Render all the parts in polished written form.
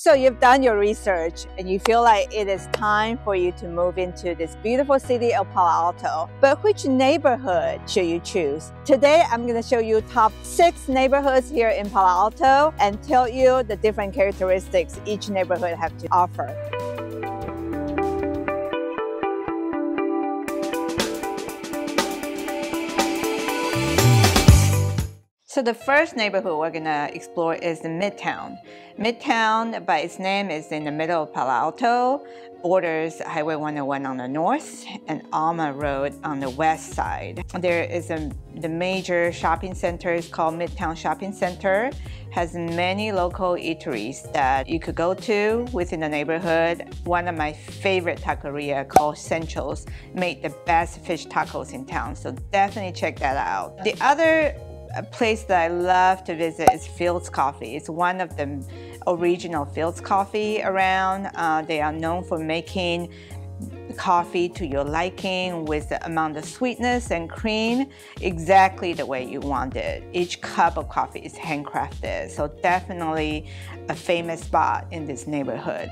So you've done your research and you feel like it is time for you to move into this beautiful city of Palo Alto. But which neighborhood should you choose? Today, I'm going to show you top 6 neighborhoods here in Palo Alto and tell you the different characteristics each neighborhood have to offer. So the first neighborhood we're gonna explore is the Midtown. Midtown, by its name, is in the middle of Palo Alto, borders Highway 101 on the north and Alma Road on the west side. There is the major shopping center is called Midtown Shopping Center. Has many local eateries that you could go to within the neighborhood. One of my favorite taqueria called Central's made the best fish tacos in town, so definitely check that out. The other place that I love to visit is Fields Coffee. It's one of the original Fields Coffee around. They are known for making coffee to your liking with the amount of sweetness and cream exactly the way you want it. Each cup of coffee is handcrafted, so definitely a famous spot in this neighborhood.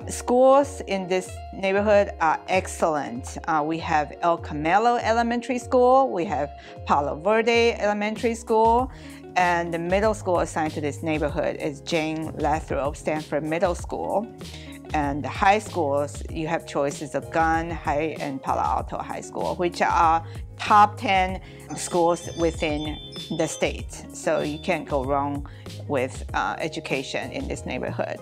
Schools in this neighborhood are excellent. We have El Camelo Elementary School, we have Palo Verde Elementary School, and the middle school assigned to this neighborhood is Jane Lathrop Stanford Middle School. And the high schools, you have choices of Gunn High and Palo Alto High School, which are top 10 schools within the state. So you can't go wrong with education in this neighborhood.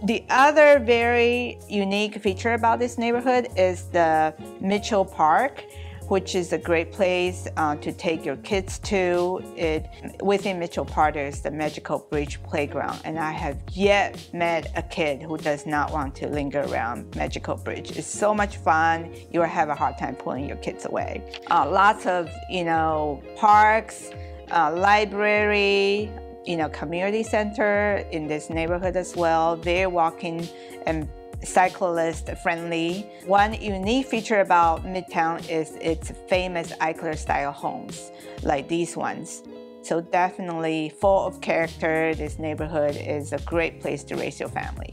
The other very unique feature about this neighborhood is the Mitchell Park, which is a great place to take your kids to. Within Mitchell Park, there's the Magical Bridge Playground, and I have yet met a kid who does not want to linger around Magical Bridge. It's so much fun. You'll have a hard time pulling your kids away. Lots of, parks, library, community center in this neighborhood as well. They're walking and cyclist friendly. One unique feature about Midtown is its famous Eichler style homes, like these ones. So definitely full of character. This neighborhood is a great place to raise your family.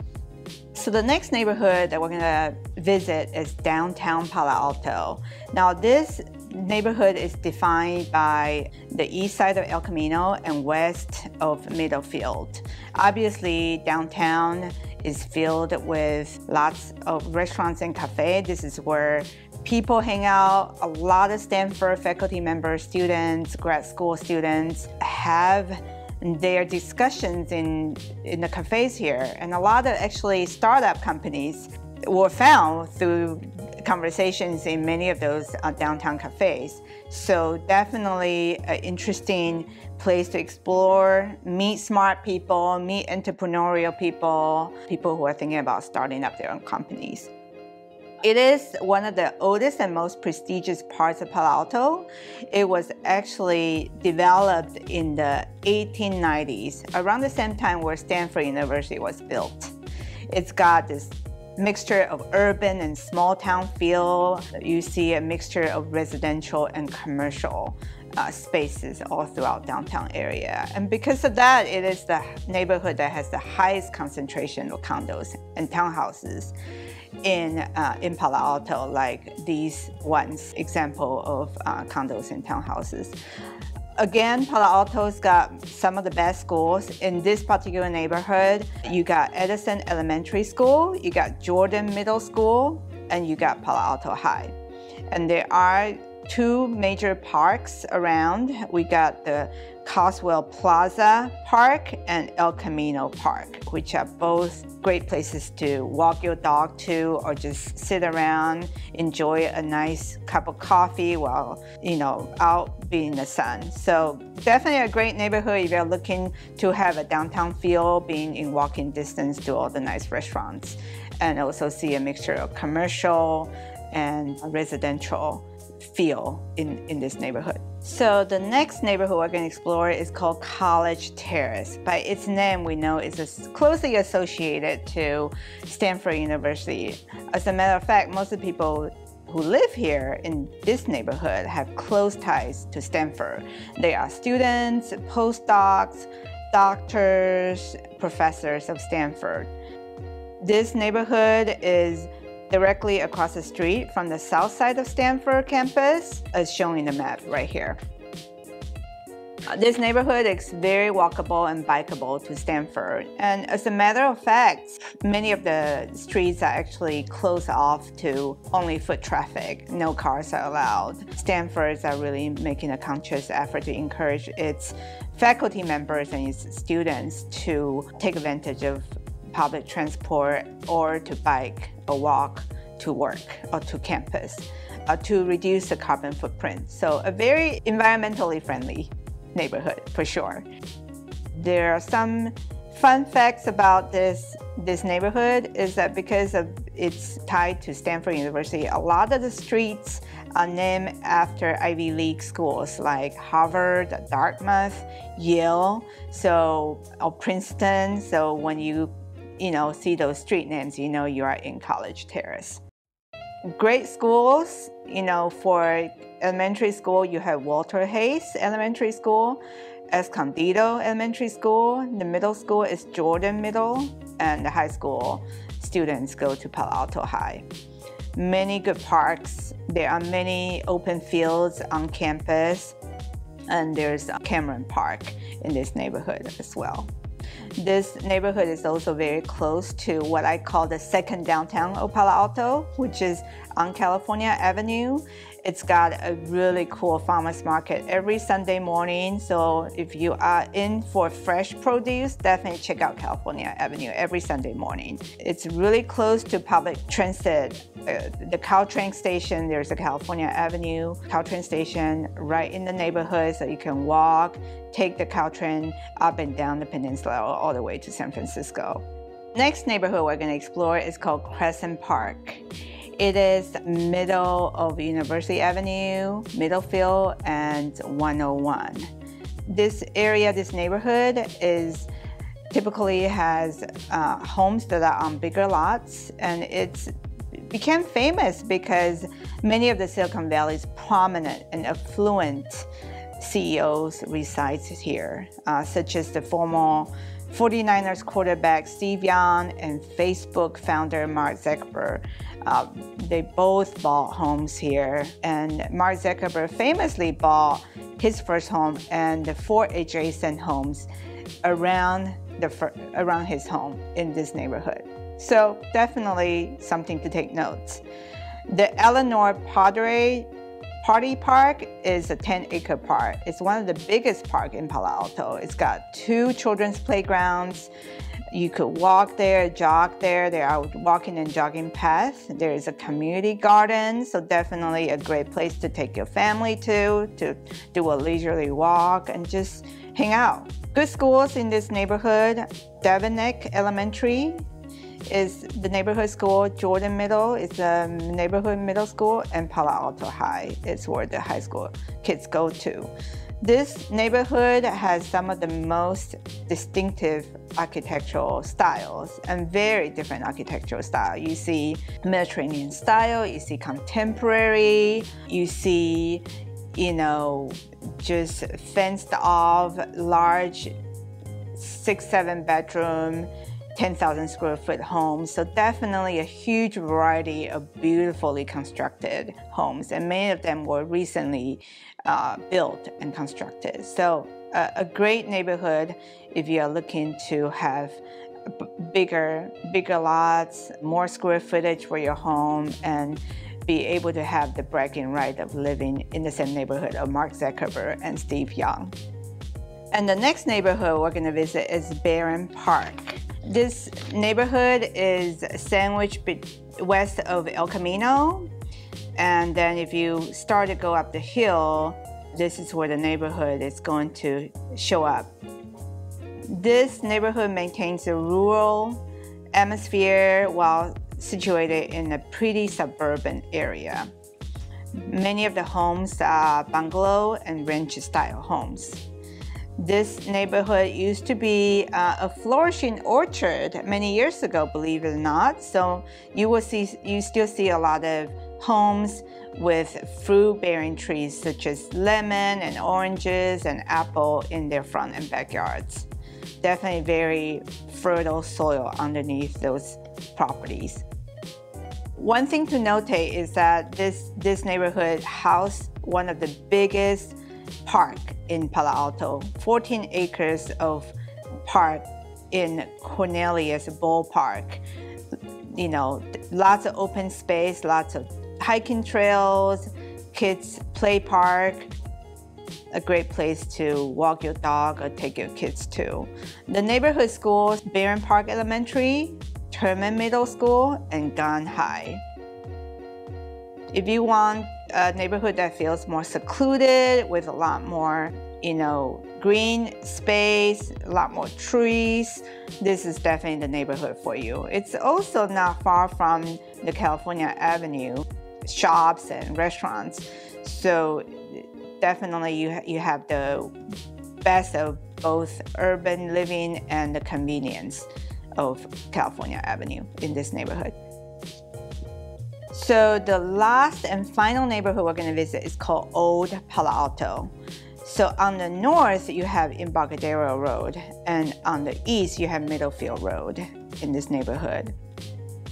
So the next neighborhood that we're gonna visit is downtown Palo Alto. Now this neighborhood is defined by the east side of El Camino and west of Middlefield. Obviously, downtown is filled with lots of restaurants and cafes. This is where people hang out. A lot of Stanford faculty members, students, grad school students have their discussions in the cafes here. And a lot of actually startup companies were found through conversations in many of those downtown cafes. So definitely an interesting place to explore, meet smart people, meet entrepreneurial people, people who are thinking about starting up their own companies. It is one of the oldest and most prestigious parts of Palo Alto. It was actually developed in the 1890s, around the same time where Stanford University was built. It's got this mixture of urban and small town feel. You see a mixture of residential and commercial spaces all throughout downtown area. And because of that, it is the neighborhood that has the highest concentration of condos and townhouses in Palo Alto, like these ones, example of condos and townhouses. Again, Palo Alto's got some of the best schools. In this particular neighborhood, you got Edison Elementary School, you got Jordan Middle School, and you got Palo Alto High. And there are 2 major parks around. We got the Coswell Plaza Park and El Camino Park, which are both great places to walk your dog to or just sit around, enjoy a nice cup of coffee while, out being in the sun. So definitely a great neighborhood if you're looking to have a downtown feel, being in walking distance to all the nice restaurants, and also see a mixture of commercial and residential feel in this neighborhood. So the next neighborhood we're going to explore is called College Terrace. By its name, we know it's closely associated to Stanford University. As a matter of fact, most of the people who live here in this neighborhood have close ties to Stanford. They are students, postdocs, doctors, professors of Stanford. This neighborhood is directly across the street from the south side of Stanford campus, as shown in the map right here. This neighborhood is very walkable and bikeable to Stanford. And as a matter of fact, many of the streets are actually closed off to only foot traffic. No cars are allowed. Stanford are really making a conscious effort to encourage its faculty members and its students to take advantage of public transport or to bike or walk to work or to campus to reduce the carbon footprint. So a very environmentally friendly neighborhood for sure. There are some fun facts about this neighborhood is that because of it's tied to Stanford University, a lot of the streets are named after Ivy League schools like Harvard, Dartmouth, Yale, or Princeton. So when you see those street names, you know you are in College Terrace. Great schools, for elementary school, you have Walter Hayes Elementary School, Escondido Elementary School. The middle school is Jordan Middle, and the high school students go to Palo Alto High. Many good parks. There are many open fields on campus, and there's Cameron Park in this neighborhood as well. This neighborhood is also very close to what I call the second downtown of Palo Alto, which is on California Avenue. It's got a really cool farmers market every Sunday morning. So if you are in for fresh produce, definitely check out California Avenue every Sunday morning. It's really close to public transit. The Caltrain station, there's a California Avenue Caltrain station right in the neighborhood, so you can walk, take the Caltrain up and down the peninsula all the way to San Francisco. Next neighborhood we're going to explore is called Crescent Park. It is middle of University Avenue, Middlefield, and 101. This area, this neighborhood typically has homes that are on bigger lots, and it became famous because many of the Silicon Valley's prominent and affluent CEOs reside here, such as the former 49ers quarterback Steve Young and Facebook founder Mark Zuckerberg. They both bought homes here, and Mark Zuckerberg famously bought his first home and the 4 adjacent homes around his home in this neighborhood. So definitely something to take notes. The Eleanor Party Park is a 10-acre park. It's one of the biggest parks in Palo Alto. It's got 2 children's playgrounds. You could walk there, jog there. There are walking and jogging paths. There is a community garden, so definitely a great place to take your family to do a leisurely walk and just hang out. Good schools in this neighborhood. Devanek Elementary is the neighborhood school. Jordan Middle is the neighborhood middle school, and Palo Alto High is where the high school kids go to. This neighborhood has some of the most distinctive architectural styles and very different architectural style. You see Mediterranean style, you see contemporary, you see, just fenced off large 6-7 bedroom 10,000 square foot homes. So definitely a huge variety of beautifully constructed homes, and many of them were recently built and constructed. So a great neighborhood if you are looking to have bigger lots, more square footage for your home, and be able to have the bragging right of living in the same neighborhood of Mark Zuckerberg and Steve Young. And the next neighborhood we're going to visit is Barron Park. This neighborhood is sandwiched west of El Camino, and then if you start to go up the hill, this is where the neighborhood is going to show up. This neighborhood maintains a rural atmosphere while situated in a pretty suburban area. Many of the homes are bungalow and ranch-style homes. This neighborhood used to be a flourishing orchard many years ago, believe it or not. So you still see a lot of homes with fruit-bearing trees such as lemon and oranges and apple in their front and backyards. definitely very fertile soil underneath those properties. One thing to notate is that this neighborhood housed one of the biggest park in Palo Alto, 14 acres of park in Cornelius Ballpark. You know, lots of open space, lots of hiking trails, kids play park, a great place to walk your dog or take your kids to. The neighborhood schools, Barron Park Elementary, Terrace Middle School, and Gun High. If you want a neighborhood that feels more secluded with a lot more, you know, green space, a lot more trees, this is definitely the neighborhood for you. It's also not far from the California Avenue shops and restaurants. So definitely you have the best of both urban living and the convenience of California Avenue in this neighborhood. So the last and final neighborhood we're going to visit is called Old Palo Alto. So on the north, you have Embarcadero Road, and on the east, you have Middlefield Road in this neighborhood.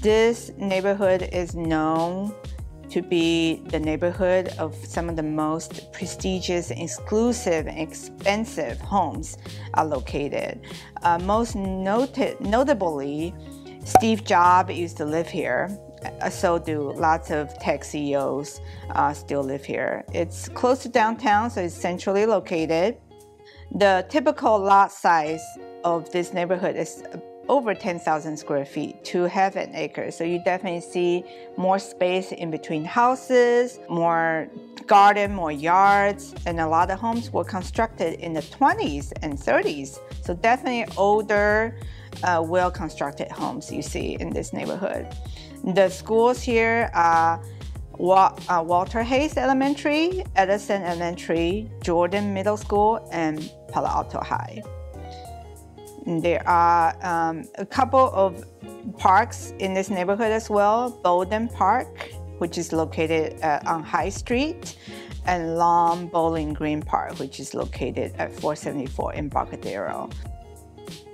This neighborhood is known to be the neighborhood of some of the most prestigious, exclusive, and expensive homes are located. Most notably, Steve Jobs used to live here. So do lots of tech CEOs still live here. It's close to downtown, so it's centrally located. The typical lot size of this neighborhood is over 10,000 square feet to half an acre. So you definitely see more space in between houses, more garden, more yards, and a lot of homes were constructed in the 20s and 30s. So definitely older, well-constructed homes you see in this neighborhood. The schools here are Walter Hayes Elementary, Edison Elementary, Jordan Middle School, and Palo Alto High. There are a couple of parks in this neighborhood as well. Bowden Park, which is located on High Street, and Long Bowling Green Park, which is located at 474 Embarcadero.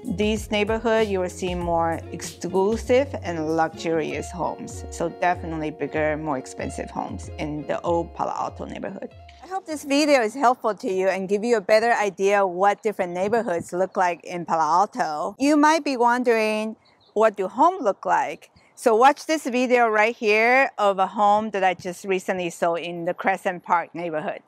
These neighborhoods, you will see more exclusive and luxurious homes. So definitely bigger, more expensive homes in the old Palo Alto neighborhood. I hope this video is helpful to you and give you a better idea of what different neighborhoods look like in Palo Alto. You might be wondering, what do homes look like? So watch this video right here of a home that I just recently saw in the Crescent Park neighborhood.